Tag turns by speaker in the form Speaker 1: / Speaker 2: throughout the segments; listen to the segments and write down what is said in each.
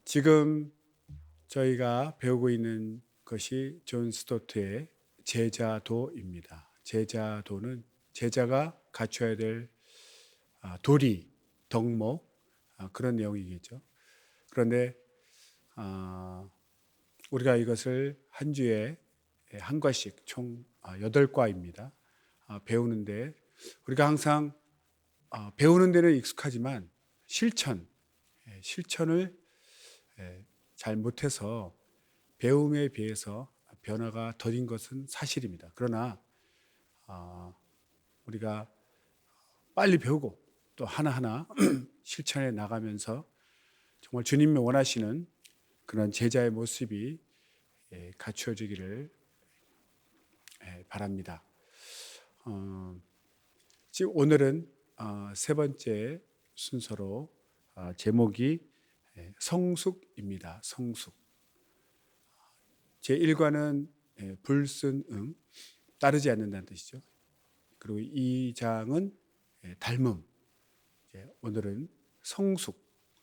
Speaker 1: 지금 저희가 배우고 있는 것이 존 스토트의 제자도입니다. 제자도는 제자가 갖춰야 될 도리, 덕목 그런 내용이겠죠. 그런데 우리가 이것을 한 주에 한 과씩 총 8과입니다. 배우는데 우리가 항상 배우는 데는 익숙하지만 실천을 잘 못해서 배움에 비해서 변화가 더딘 것은 사실입니다. 그러나 우리가 빨리 배우고 또 하나하나 실천해 나가면서 정말 주님이 원하시는 그런 제자의 모습이 갖추어지기를 바랍니다. 지금 오늘은 세 번째 순서로 제목이 성숙입니다. 성숙. 제1과는 불순응, 따르지 않는다는 뜻이죠. 그리고 2장은 닮음. 오늘은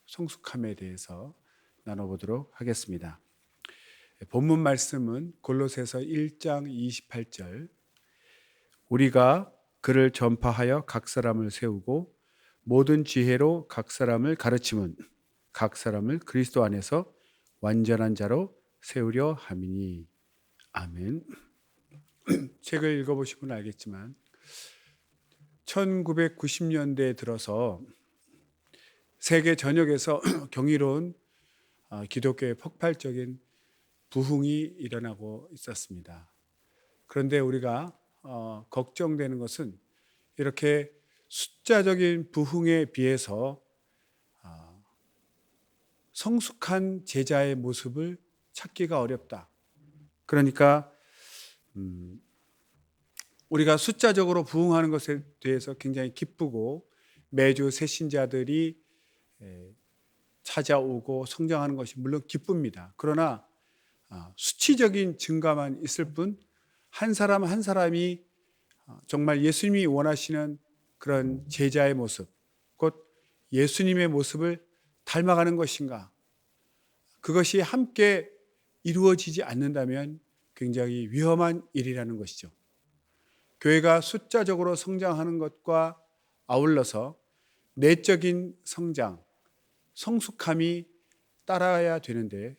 Speaker 1: 성숙함에 대해서 나눠보도록 하겠습니다. 본문 말씀은 골로새서 1장 28절. 우리가 그를 전파하여 각 사람을 세우고 모든 지혜로 각 사람을 가르치면 각 사람을 그리스도 안에서 완전한 자로 세우려 함이니. 아멘. 책을 읽어보시면 알겠지만 1990년대에 들어서 세계 전역에서 경이로운 기독교의 폭발적인 부흥이 일어나고 있었습니다. 그런데 우리가 걱정되는 것은 이렇게 숫자적인 부흥에 비해서 성숙한 제자의 모습을 찾기가 어렵다. 그러니까 우리가 숫자적으로 부흥하는 것에 대해서 굉장히 기쁘고 매주 새 신자들이 찾아오고 성장하는 것이 물론 기쁩니다. 그러나 수치적인 증가만 있을 뿐 한 사람 한 사람이 정말 예수님이 원하시는 그런 제자의 모습, 곧 예수님의 모습을 닮아가는 것인가? 그것이 함께 이루어지지 않는다면 굉장히 위험한 일이라는 것이죠. 교회가 숫자적으로 성장하는 것과 아울러서 내적인 성장, 성숙함이 따라야 되는데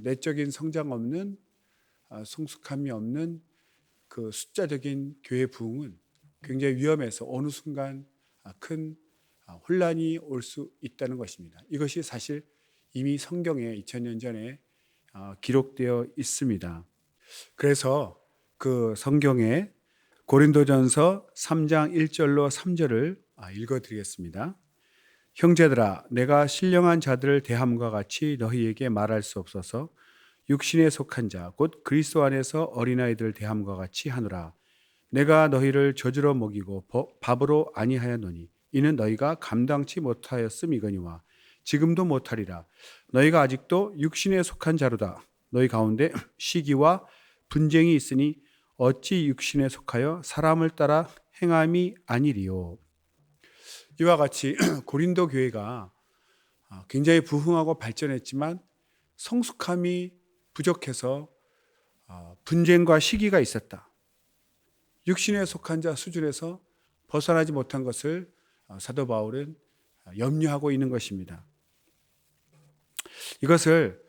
Speaker 1: 내적인 성숙함이 없는 그 숫자적인 교회 부흥은 굉장히 위험해서 어느 순간 큰 혼란이 올 수 있다는 것입니다. 이것이 사실 이미 성경에 2000년 전에 기록되어 있습니다. 그래서 그 성경에 고린도전서 3장 1절로 3절을 읽어드리겠습니다. 형제들아, 내가 신령한 자들을 대함과 같이 너희에게 말할 수 없어서 육신에 속한 자, 곧 그리스도 안에서 어린아이들 대함과 같이 하노라. 내가 너희를 젖으로 먹이고 밥으로 아니하였노니 이는 너희가 감당치 못하였음이거니와 지금도 못하리라. 너희가 아직도 육신에 속한 자로다. 너희 가운데 시기와 분쟁이 있으니 어찌 육신에 속하여 사람을 따라 행함이 아니리요. 이와 같이 고린도 교회가 굉장히 부흥하고 발전했지만 성숙함이 부족해서 분쟁과 시기가 있었다. 육신에 속한 자 수준에서 벗어나지 못한 것을 사도 바울은 염려하고 있는 것입니다. 이것을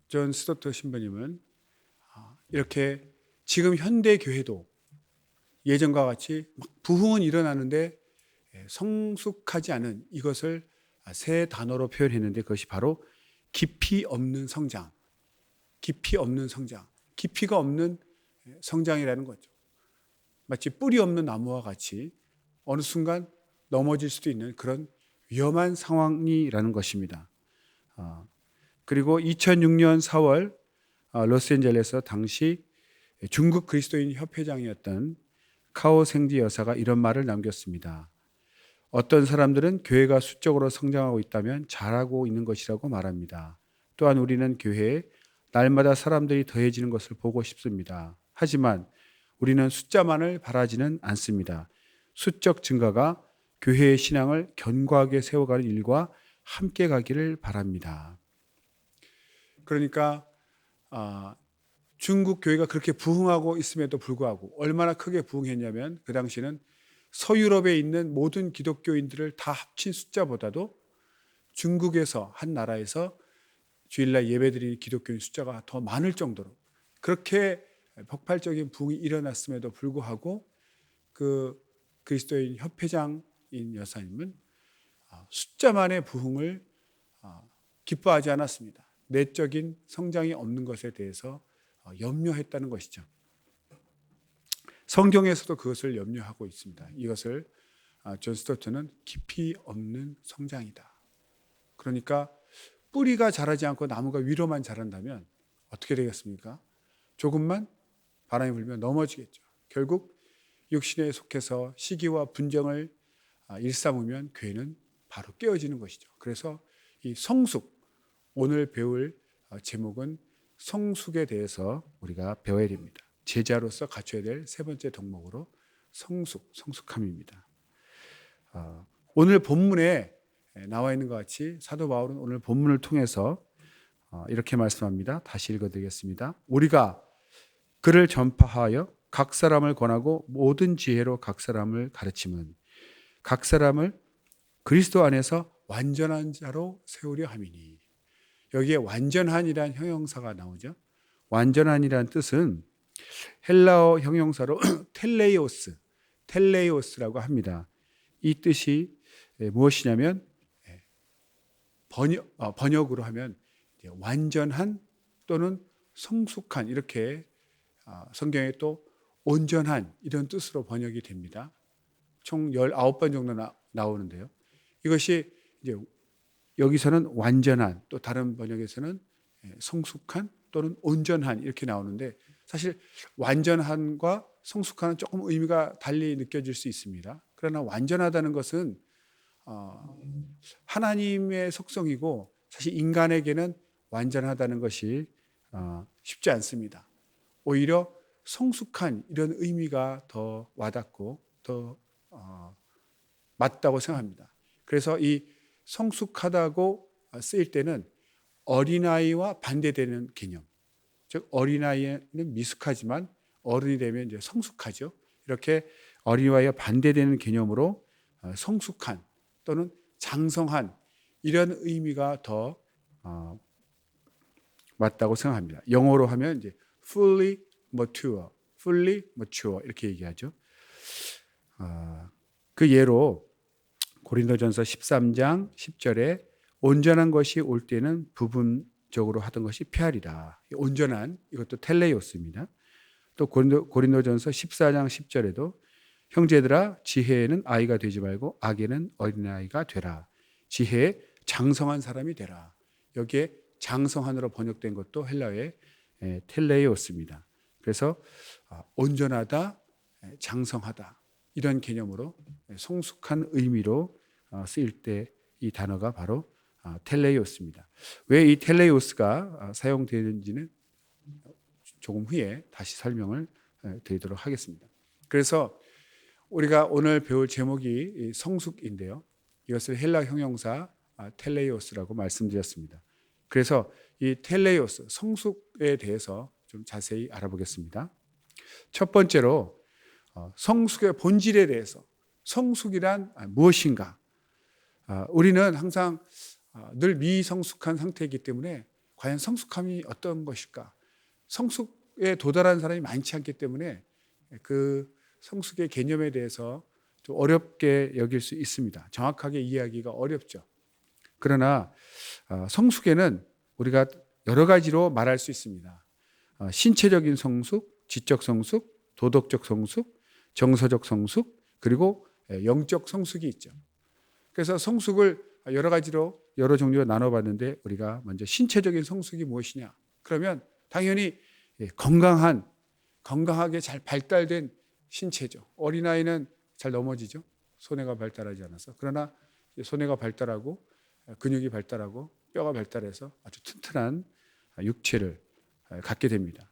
Speaker 1: 존 스토트 신부님은 이렇게 지금 현대 교회도 예전과 같이 부흥은 일어나는데 성숙하지 않은 이것을 세 단어로 표현했는데 그것이 바로 깊이 없는 성장, 깊이가 없는 성장이라는 거죠. 마치 뿌리 없는 나무와 같이 어느 순간 넘어질 수도 있는 그런 위험한 상황이라는 것입니다. 그리고 2006년 4월 로스앤젤레스 당시 중국 그리스도인 협회장이었던 카오 생지 여사가 이런 말을 남겼습니다. 어떤 사람들은 교회가 수적으로 성장하고 있다면 잘하고 있는 것이라고 말합니다. 또한 우리는 교회에 날마다 사람들이 더해지는 것을 보고 싶습니다. 하지만 우리는 숫자만을 바라지는 않습니다. 수적 증가가 교회의 신앙을 견고하게 세워가는 일과 함께 가기를 바랍니다. 그러니까 중국 교회가 그렇게 부흥하고 있음에도 불구하고 얼마나 크게 부흥했냐면 그 당시는 서유럽에 있는 모든 기독교인들을 다 합친 숫자보다도 중국에서 한 나라에서 주일날 예배드리는 기독교인 숫자가 더 많을 정도로 그렇게 폭발적인 부흥이 일어났음에도 불구하고 그 그리스도인 협회장인 여사님은 숫자만의 부흥을 기뻐하지 않았습니다. 내적인 성장이 없는 것에 대해서 염려했다는 것이죠. 성경에서도 그것을 염려하고 있습니다. 이것을 존 스토트는 깊이 없는 성장이다. 그러니까 뿌리가 자라지 않고 나무가 위로만 자란다면 어떻게 되겠습니까? 조금만 바람이 불면 넘어지겠죠. 결국 육신에 속해서 시기와 분쟁을 일삼으면 교회는 바로 깨어지는 것이죠. 그래서 이 성숙, 오늘 배울 제목은 성숙에 대해서 우리가 배워야 됩니다. 제자로서 갖춰야 될 세 번째 덕목으로 성숙함입니다. 오늘 본문에 나와 있는 것 같이 사도 바울은 오늘 본문을 통해서 이렇게 말씀합니다. 다시 읽어드리겠습니다. 우리가 그를 전파하여 각 사람을 권하고 모든 지혜로 각 사람을 가르침은 각 사람을 그리스도 안에서 완전한 자로 세우려 함이니. 여기에 완전한이란 형용사가 나오죠. 완전한이란 뜻은 헬라어 형용사로 텔레이오스라고 합니다. 이 뜻이 무엇이냐면 번역으로 하면 완전한 또는 성숙한 이렇게 성경에 또 온전한 이런 뜻으로 번역이 됩니다. 총 19번 정도 나오는데요. 이것이 이제 여기서는 완전한, 또 다른 번역에서는 성숙한 또는 온전한 이렇게 나오는데 사실 완전한과 성숙한은 조금 의미가 달리 느껴질 수 있습니다. 그러나 완전하다는 것은 하나님의 속성이고 사실 인간에게는 완전하다는 것이 쉽지 않습니다. 오히려 성숙한 이런 의미가 더 와닿고 더 맞다고 생각합니다. 그래서 이 성숙하다고 쓰일 때는 어린아이와 반대되는 개념, 즉 어린아이는 미숙하지만 어른이 되면 이제 성숙하죠. 이렇게 어린아이와 반대되는 개념으로 성숙한 또는 장성한 이런 의미가 더 맞다고 생각합니다. 영어로 하면 이제 fully mature 이렇게 얘기하죠. 그 예로 고린도전서 13장 10절에 온전한 것이 올 때는 부분적으로 하던 것이 페아리라. 온전한 이것도 텔레이오스입니다. 또 고린도전서 14장 10절에도 형제들아 지혜에는 아이가 되지 말고 악에는 어린아이가 되라. 지혜에 장성한 사람이 되라. 여기에 장성한으로 번역된 것도 헬라어의 텔레이오스입니다. 그래서 온전하다, 장성하다 이런 개념으로 성숙한 의미로 쓰일 때 이 단어가 바로 텔레이오스입니다. 왜 이 텔레이오스가 사용되는지는 조금 후에 다시 설명을 드리도록 하겠습니다. 그래서 우리가 오늘 배울 제목이 성숙인데요. 이것을 헬라 형용사 텔레이오스라고 말씀드렸습니다. 그래서 이 텔레이오스, 성숙에 대해서 좀 자세히 알아보겠습니다. 첫 번째로 성숙의 본질에 대해서, 성숙이란 무엇인가? 우리는 항상 늘 미성숙한 상태이기 때문에 과연 성숙함이 어떤 것일까? 성숙에 도달한 사람이 많지 않기 때문에 그 성숙의 개념에 대해서 좀 어렵게 여길 수 있습니다. 정확하게 이해하기가 어렵죠. 그러나 성숙에는 우리가 여러 가지로 말할 수 있습니다. 신체적인 성숙, 지적 성숙, 도덕적 성숙, 정서적 성숙, 그리고 영적 성숙이 있죠. 그래서 성숙을 여러 가지로 여러 종류로 나눠봤는데 우리가 먼저 신체적인 성숙이 무엇이냐? 그러면 당연히 건강하게 잘 발달된 신체죠. 어린아이는 잘 넘어지죠. 손해가 발달하지 않아서. 그러나 손해가 발달하고 근육이 발달하고 뼈가 발달해서 아주 튼튼한 육체를 갖게 됩니다.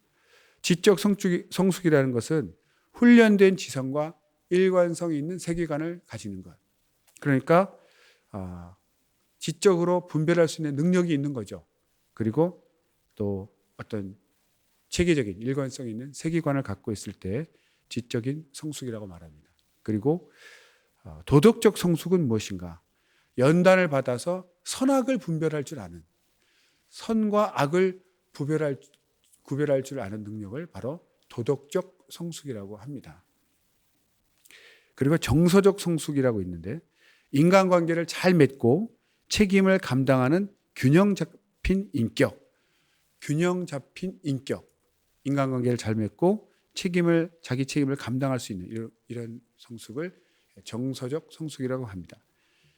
Speaker 1: 지적 성숙이라는 것은 훈련된 지성과 일관성이 있는 세계관을 가지는 것. 그러니까 지적으로 분별할 수 있는 능력이 있는 거죠. 그리고 또 어떤 체계적인 일관성 있는 세계관을 갖고 있을 때 지적인 성숙이라고 말합니다. 그리고 도덕적 성숙은 무엇인가? 연단을 받아서 선악을 분별할 줄 아는, 선과 악을 구별할 줄 아는 능력을 바로 도덕적 성숙이라고 합니다. 그리고 정서적 성숙이라고 있는데 인간관계를 잘 맺고 책임을 감당하는 균형 잡힌 인격, 인간관계를 잘 맺고 자기 책임을 감당할 수 있는 이런 성숙을 정서적 성숙이라고 합니다.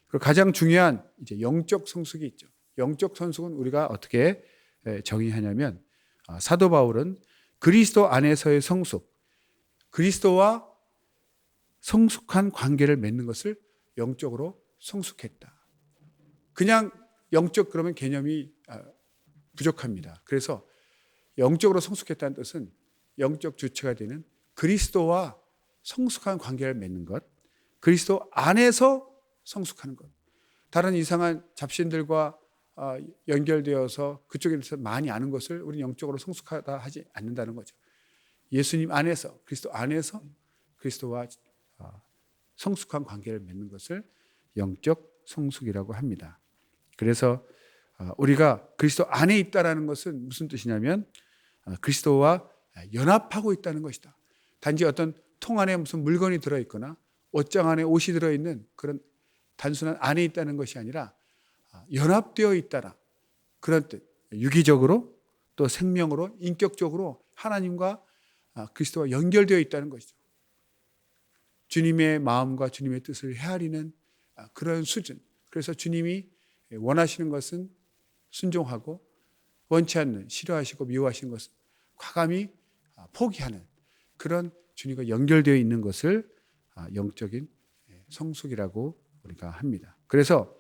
Speaker 1: 그리고 가장 중요한 이제 영적 성숙이 있죠. 영적 성숙은 우리가 어떻게 정의하냐면 사도 바울은 그리스도 안에서의 성숙, 그리스도와 성숙한 관계를 맺는 것을 영적으로 성숙했다. 그냥 영적 그러면 개념이 부족합니다. 그래서 영적으로 성숙했다는 뜻은 영적 주체가 되는 그리스도와 성숙한 관계를 맺는 것, 그리스도 안에서 성숙하는 것. 다른 이상한 잡신들과 연결되어서 그쪽에서 많이 아는 것을 우리는 영적으로 성숙하다 하지 않는다는 거죠. 예수님 안에서, 그리스도 안에서 그리스도와 성숙한 관계를 맺는 것을 영적 성숙이라고 합니다. 그래서 우리가 그리스도 안에 있다는 것은 무슨 뜻이냐면 그리스도와 연합하고 있다는 것이다. 단지 어떤 통 안에 무슨 물건이 들어있거나 옷장 안에 옷이 들어있는 그런 단순한 안에 있다는 것이 아니라 연합되어 있다라 그런 뜻. 유기적으로 또 생명으로 인격적으로 하나님과 그리스도와 연결되어 있다는 것이죠. 주님의 마음과 주님의 뜻을 헤아리는 그런 수준. 그래서 주님이 원하시는 것은 순종하고 원치 않는 싫어하시고 미워하시는 것은 과감히 포기하는 그런 주님과 연결되어 있는 것을 영적인 성숙이라고 우리가 합니다. 그래서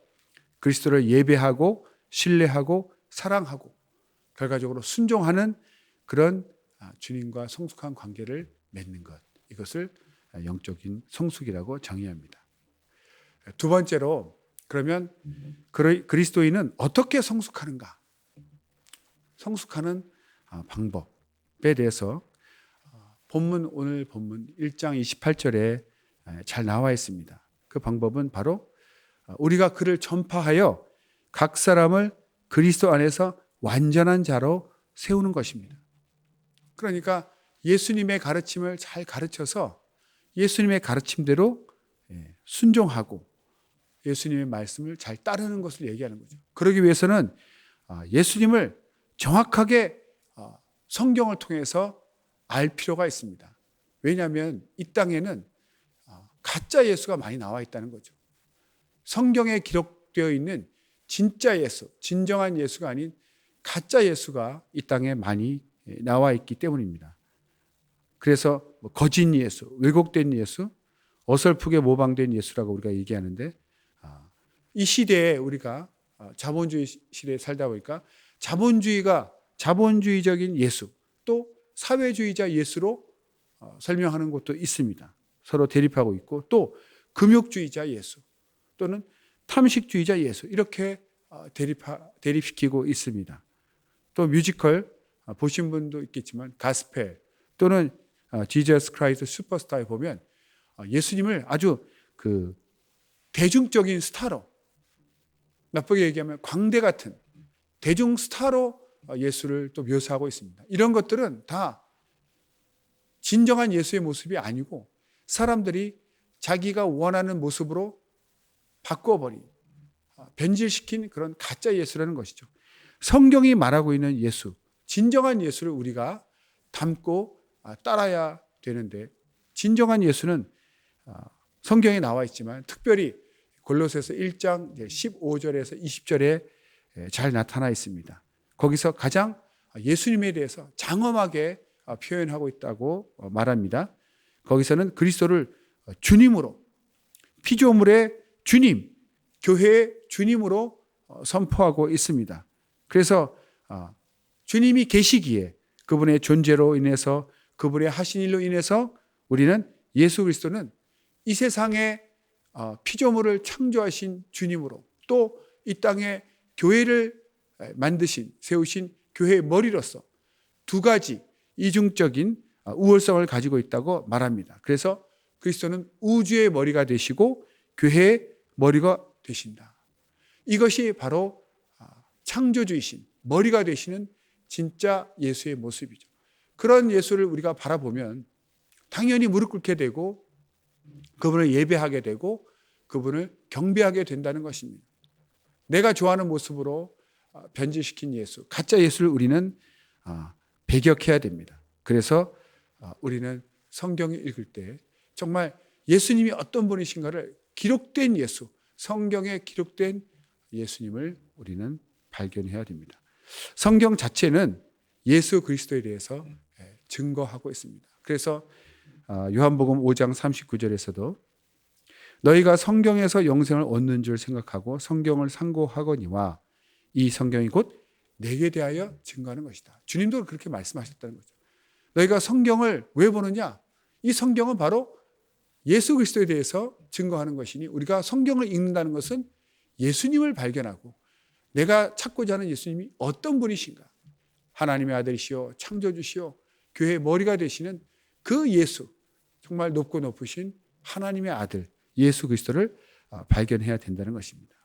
Speaker 1: 그리스도를 예배하고 신뢰하고 사랑하고 결과적으로 순종하는 그런 주님과 성숙한 관계를 맺는 것, 이것을 영적인 성숙이라고 정의합니다. 두 번째로 그러면 그리스도인은 어떻게 성숙하는가? 성숙하는 방법에 대해서 오늘 본문 1장 28절에 잘 나와 있습니다. 그 방법은 바로 우리가 그를 전파하여 각 사람을 그리스도 안에서 완전한 자로 세우는 것입니다. 그러니까 예수님의 가르침을 잘 가르쳐서 예수님의 가르침대로 순종하고 예수님의 말씀을 잘 따르는 것을 얘기하는 거죠. 그러기 위해서는 예수님을 정확하게 성경을 통해서 알 필요가 있습니다. 왜냐하면 이 땅에는 가짜 예수가 많이 나와 있다는 거죠. 성경에 기록되어 있는 진짜 예수, 진정한 예수가 아닌 가짜 예수가 이 땅에 많이 나와 있기 때문입니다. 그래서 거짓 예수, 왜곡된 예수, 어설프게 모방된 예수라고 우리가 얘기하는데 이 시대에 우리가 자본주의 시대에 살다 보니까 자본주의적인 예수 또 사회주의자 예수로 설명하는 것도 있습니다. 서로 대립하고 있고 또 금욕주의자 예수 또는 탐식주의자 예수 이렇게 대립시키고 있습니다. 또 뮤지컬 보신 분도 있겠지만 가스펠 또는 지저스 크라이스트 슈퍼스타에 보면 예수님을 아주 그 대중적인 스타로 나쁘게 얘기하면 광대 같은 대중 스타로 예수를 또 묘사하고 있습니다. 이런 것들은 다 진정한 예수의 모습이 아니고 사람들이 자기가 원하는 모습으로 바꿔버린 변질시킨 그런 가짜 예수라는 것이죠. 성경이 말하고 있는 예수, 진정한 예수를 우리가 닮고 따라야 되는데 진정한 예수는 성경에 나와 있지만 특별히 골로새서 1장 15절에서 20절에 잘 나타나 있습니다. 거기서 가장 예수님에 대해서 장엄하게 표현하고 있다고 말합니다. 거기서는 그리스도를 주님으로, 피조물의 주님, 교회의 주님으로 선포하고 있습니다. 그래서 주님이 계시기에 그분의 존재로 인해서 그분의 하신 일로 인해서 우리는 예수 그리스도는 이 세상에 피조물을 창조하신 주님으로 또 이 땅에 교회를 세우신 교회의 머리로서 두 가지 이중적인 우월성을 가지고 있다고 말합니다. 그래서 그리스도는 우주의 머리가 되시고 교회의 머리가 되신다. 이것이 바로 창조주이신 머리가 되시는 진짜 예수의 모습이죠. 그런 예수를 우리가 바라보면 당연히 무릎 꿇게 되고 그분을 예배하게 되고 그분을 경배하게 된다는 것입니다. 내가 좋아하는 모습으로 변질시킨 예수, 가짜 예수를 우리는 배격해야 됩니다. 그래서 우리는 성경을 읽을 때 정말 예수님이 어떤 분이신가를 기록된 예수, 성경에 기록된 예수님을 우리는 발견해야 됩니다. 성경 자체는 예수 그리스도에 대해서 증거하고 있습니다. 그래서 요한복음 5장 39절에서도 너희가 성경에서 영생을 얻는 줄 생각하고 성경을 상고하거니와 이 성경이 곧 내게 대하여 증거하는 것이다. 주님도 그렇게 말씀하셨다는 거죠. 너희가 성경을 왜 보느냐? 이 성경은 바로 예수 그리스도에 대해서 증거하는 것이니 우리가 성경을 읽는다는 것은 예수님을 발견하고 내가 찾고자 하는 예수님이 어떤 분이신가? 하나님의 아들이시오, 창조주시오, 교회의 머리가 되시는 그 예수, 정말 높고 높으신 하나님의 아들 예수 그리스도를 발견해야 된다는 것입니다.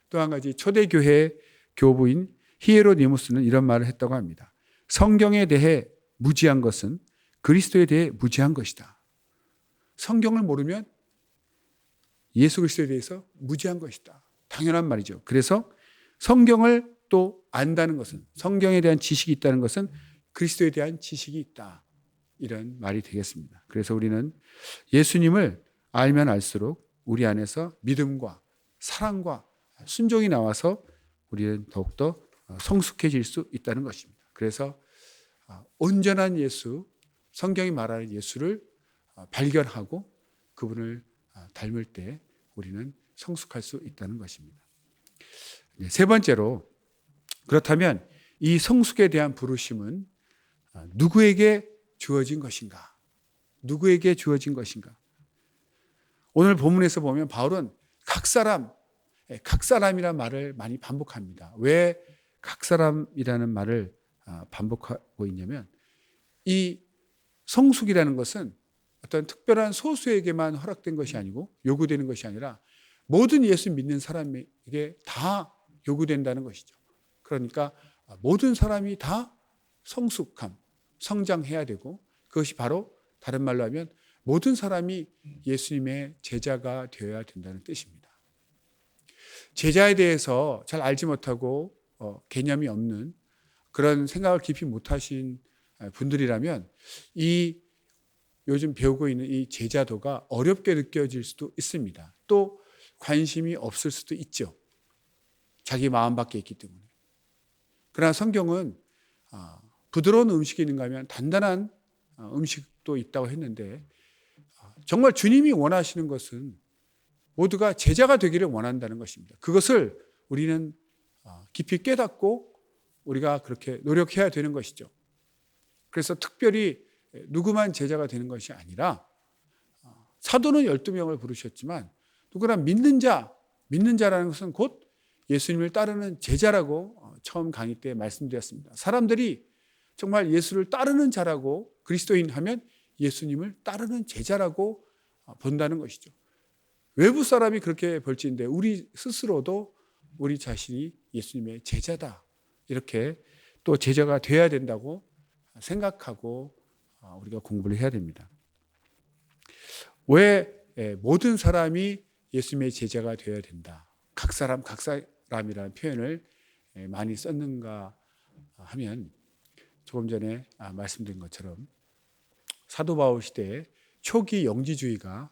Speaker 1: 또 한 가지 초대교회의 교부인 히에로니무스는 이런 말을 했다고 합니다. 성경에 대해 무지한 것은 그리스도에 대해 무지한 것이다. 성경을 모르면 예수 그리스도에 대해서 무지한 것이다. 당연한 말이죠. 그래서 성경을 또 안다는 것은, 성경에 대한 지식이 있다는 것은 그리스도에 대한 지식이 있다. 이런 말이 되겠습니다. 그래서 우리는 예수님을 알면 알수록 우리 안에서 믿음과 사랑과 순종이 나와서 우리는 더욱더 성숙해질 수 있다는 것입니다. 그래서 온전한 예수, 성경이 말하는 예수를 발견하고 그분을 닮을 때 우리는 성숙할 수 있다는 것입니다. 세 번째로, 그렇다면 이 성숙에 대한 부르심은 누구에게 주어진 것인가? 누구에게 주어진 것인가? 오늘 본문에서 보면 바울은 각 사람이라는 말을 많이 반복합니다. 왜 각 사람이라는 말을 반복하고 있냐면 이 성숙이라는 것은 어떤 특별한 소수에게만 허락된 것이 아니고 요구되는 것이 아니라 모든 예수 믿는 사람에게 다 요구된다는 것이죠. 그러니까 모든 사람이 다 성숙함, 성장해야 되고 그것이 바로 다른 말로 하면 모든 사람이 예수님의 제자가 되어야 된다는 뜻입니다. 제자에 대해서 잘 알지 못하고 개념이 없는 그런 생각을 깊이 못하신 분들이라면 이 요즘 배우고 있는 이 제자도가 어렵게 느껴질 수도 있습니다. 또 관심이 없을 수도 있죠. 자기 마음 밖에 있기 때문에. 그러나 성경은 부드러운 음식이 있는가 하면 단단한 음식도 있다고 했는데 정말 주님이 원하시는 것은 모두가 제자가 되기를 원한다는 것입니다. 그것을 우리는 깊이 깨닫고 우리가 그렇게 노력해야 되는 것이죠. 그래서 특별히 누구만 제자가 되는 것이 아니라 사도는 12명을 부르셨지만 누구나 믿는 자라는 것은 곧 예수님을 따르는 제자라고 처음 강의 때 말씀드렸습니다. 사람들이 정말 예수를 따르는 자라고 그리스도인 하면 예수님을 따르는 제자라고 본다는 것이죠. 외부 사람이 그렇게 볼지인데 우리 스스로도 우리 자신이 예수님의 제자다. 이렇게 또 제자가 돼야 된다고 생각하고 우리가 공부를 해야 됩니다. 왜 모든 사람이 예수님의 제자가 되어야 된다. 각 사람이라는 표현을 많이 썼는가 하면 조금 전에 말씀드린 것처럼 사도 바울 시대에 초기 영지주의가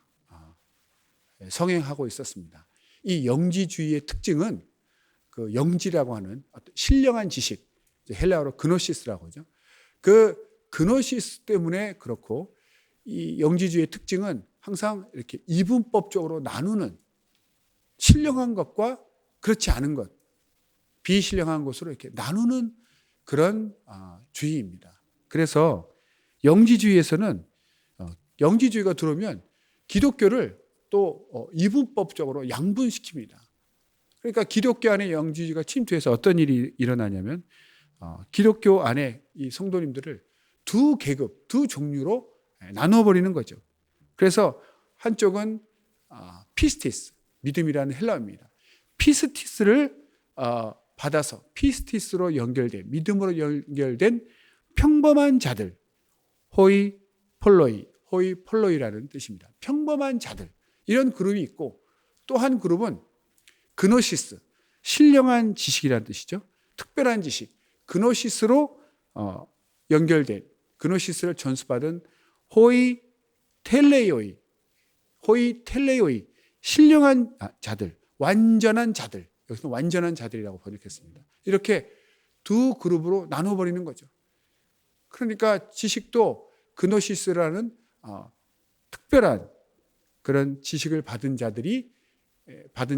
Speaker 1: 성행하고 있었습니다. 이 영지주의의 특징은 그 영지라고 하는 신령한 지식, 헬라어로 그노시스라고 하죠. 그 그노시스 때문에 그렇고 이 영지주의의 특징은 항상 이렇게 이분법적으로 나누는 신령한 것과 그렇지 않은 것, 비신령한 것으로 이렇게 나누는 그런 주의입니다. 그래서 영지주의에서는 영지주의가 들어오면 기독교를 또 이분법적으로 양분시킵니다. 그러니까 기독교 안에 영지주의가 침투해서 어떤 일이 일어나냐면 기독교 안에 이 성도님들을 두 계급, 두 종류로 나눠버리는 거죠. 그래서 한쪽은 피스티스, 믿음이라는 헬라어입니다. 피스티스를 받아서 피스티스로 연결된, 믿음으로 연결된 평범한 자들, 호이폴로이라는 뜻입니다. 평범한 자들, 이런 그룹이 있고, 또 한 그룹은 그노시스, 신령한 지식이라는 뜻이죠. 특별한 지식, 그노시스로 연결된, 그노시스를 전수받은 호이텔레오이, 신령한 자들, 완전한 자들, 여기서는 완전한 자들이라고 번역했습니다. 이렇게 두 그룹으로 나눠버리는 거죠. 그러니까 지식도 그노시스라는 특별한 그런 지식을 받은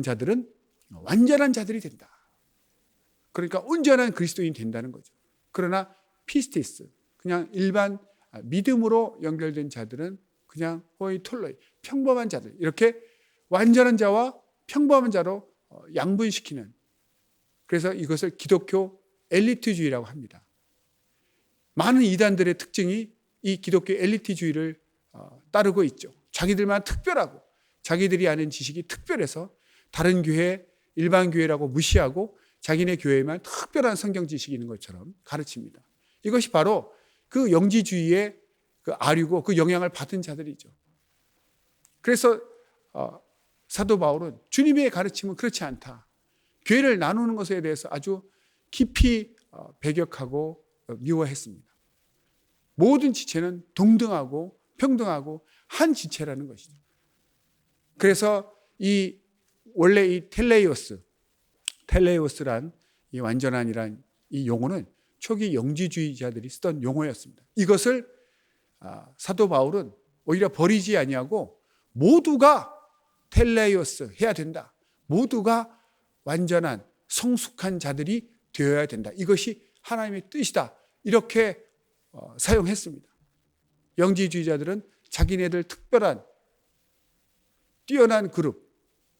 Speaker 1: 자들은 완전한 자들이 된다. 그러니까 온전한 그리스도인이 된다는 거죠. 그러나 피스티스, 그냥 일반 믿음으로 연결된 자들은 그냥 호이톨로이, 평범한 자들, 이렇게 완전한 자와 평범한 자로 양분시키는, 그래서 이것을 기독교 엘리트주의라고 합니다. 많은 이단들의 특징이 이 기독교 엘리트주의를 따르고 있죠. 자기들만 특별하고 자기들이 아는 지식이 특별해서 다른 교회, 일반 교회라고 무시하고 자기네 교회에만 특별한 성경 지식이 있는 것처럼 가르칩니다. 이것이 바로 그 영지주의의 그 아류고 그 영향을 받은 자들이죠. 그래서 사도 바울은 주님의 가르침은 그렇지 않다. 교회를 나누는 것에 대해서 아주 깊이 배격하고 미워했습니다. 모든 지체는 동등하고 평등하고 한 지체라는 것이죠. 그래서 원래 이 텔레이오스란 이 완전한이란 이 용어는 초기 영지주의자들이 쓰던 용어였습니다. 이것을 사도 바울은 오히려 버리지 아니하고 모두가 텔레이오스 해야 된다. 모두가 완전한 성숙한 자들이 되어야 된다. 이것이 하나님의 뜻이다. 이렇게 사용했습니다. 영지주의자들은 자기네들 특별한 뛰어난 그룹,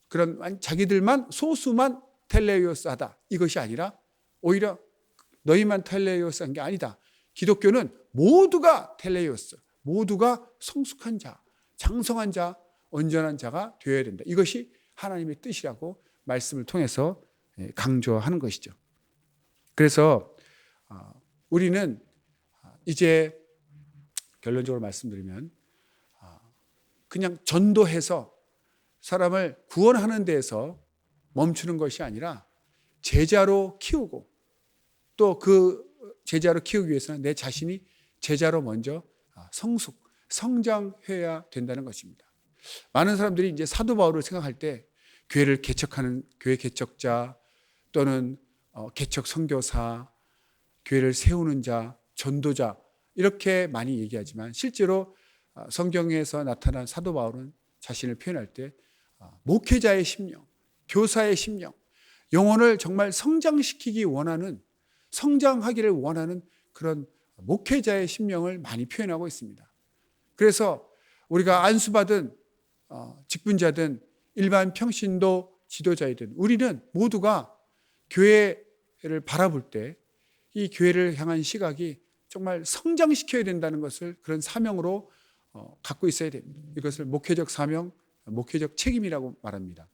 Speaker 1: 그런 자기들만 소수만 텔레이오스하다. 이것이 아니라 오히려 너희만 텔레이오스한 게 아니다. 기독교는 모두가 텔레이오스, 모두가 성숙한 자, 장성한 자, 온전한 자가 되어야 된다. 이것이 하나님의 뜻이라고 말씀을 통해서 강조하는 것이죠. 그래서 우리는 이제 결론적으로 말씀드리면 그냥 전도해서 사람을 구원하는 데에서 멈추는 것이 아니라 제자로 키우고, 또 그 제자로 키우기 위해서는 내 자신이 제자로 먼저 성장해야 된다는 것입니다. 많은 사람들이 이제 사도 바울을 생각할 때 교회를 개척하는 교회 개척자, 또는 개척 선교사, 교회를 세우는 자, 전도자, 이렇게 많이 얘기하지만 실제로 성경에서 나타난 사도 바울은 자신을 표현할 때 목회자의 심령, 교사의 심령, 영혼을 정말 성장시키기 원하는, 성장하기를 원하는 그런 목회자의 심령을 많이 표현하고 있습니다. 그래서 우리가 안수받은 직분자든 일반 평신도 지도자이든 우리는 모두가 교회를 바라볼 때 이 교회를 향한 시각이 정말 성장시켜야 된다는 것을 그런 사명으로 갖고 있어야 됩니다. 이것을 목회적 사명, 목회적 책임이라고 말합니다.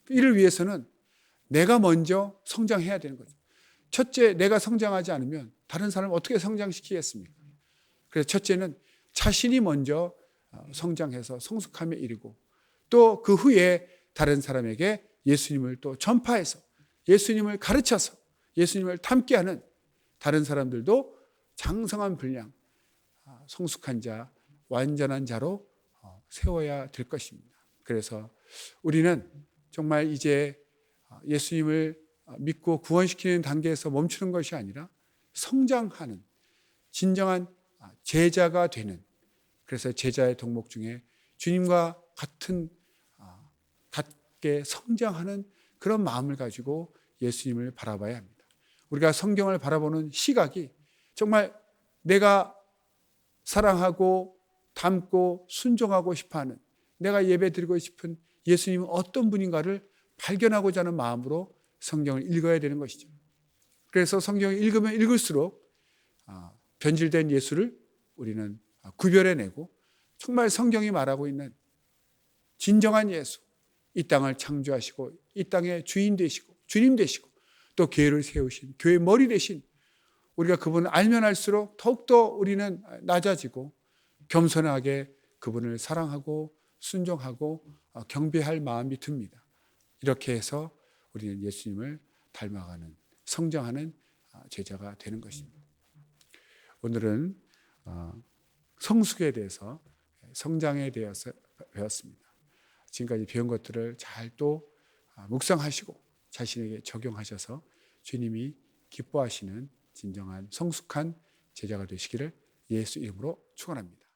Speaker 1: 이를 위해서는 내가 먼저 성장해야 되는 거죠. 첫째, 내가 성장하지 않으면 다른 사람을 어떻게 성장시키겠습니까? 그래서 첫째는 자신이 먼저 성장해서 성숙함에 이르고, 또 그 후에 다른 사람에게 예수님을 또 전파해서 예수님을 가르쳐서 예수님을 닮게하는 다른 사람들도 장성한 분량, 성숙한 자, 완전한 자로 세워야 될 것입니다. 그래서 우리는 정말 이제 예수님을 믿고 구원시키는 단계에서 멈추는 것이 아니라 성장하는 진정한 제자가 되는, 그래서 제자의 덕목 중에 주님과 같게 성장하는 그런 마음을 가지고 예수님을 바라봐야 합니다. 우리가 성경을 바라보는 시각이 정말 내가 사랑하고 닮고 순종하고 싶어하는, 내가 예배드리고 싶은 예수님은 어떤 분인가를 발견하고자 하는 마음으로 성경을 읽어야 되는 것이죠. 그래서 성경을 읽으면 읽을수록 변질된 예수를 우리는 구별해내고 정말 성경이 말하고 있는 진정한 예수, 이 땅을 창조하시고 이 땅의 주인 되시고 주님 되시고 또 교회를 세우신 교회 머리 되신 우리가 그분을 알면 알수록 더욱더 우리는 낮아지고 겸손하게 그분을 사랑하고 순종하고 경배할 마음이 듭니다. 이렇게 해서 우리는 예수님을 닮아가는 성장하는 제자가 되는 것입니다. 오늘은 성숙에 대해서 성장에 대해서 배웠습니다. 지금까지 배운 것들을 잘 또 묵상하시고 자신에게 적용하셔서 주님이 기뻐하시는 진정한 성숙한 제자가 되시기를 예수 이름으로 축원합니다.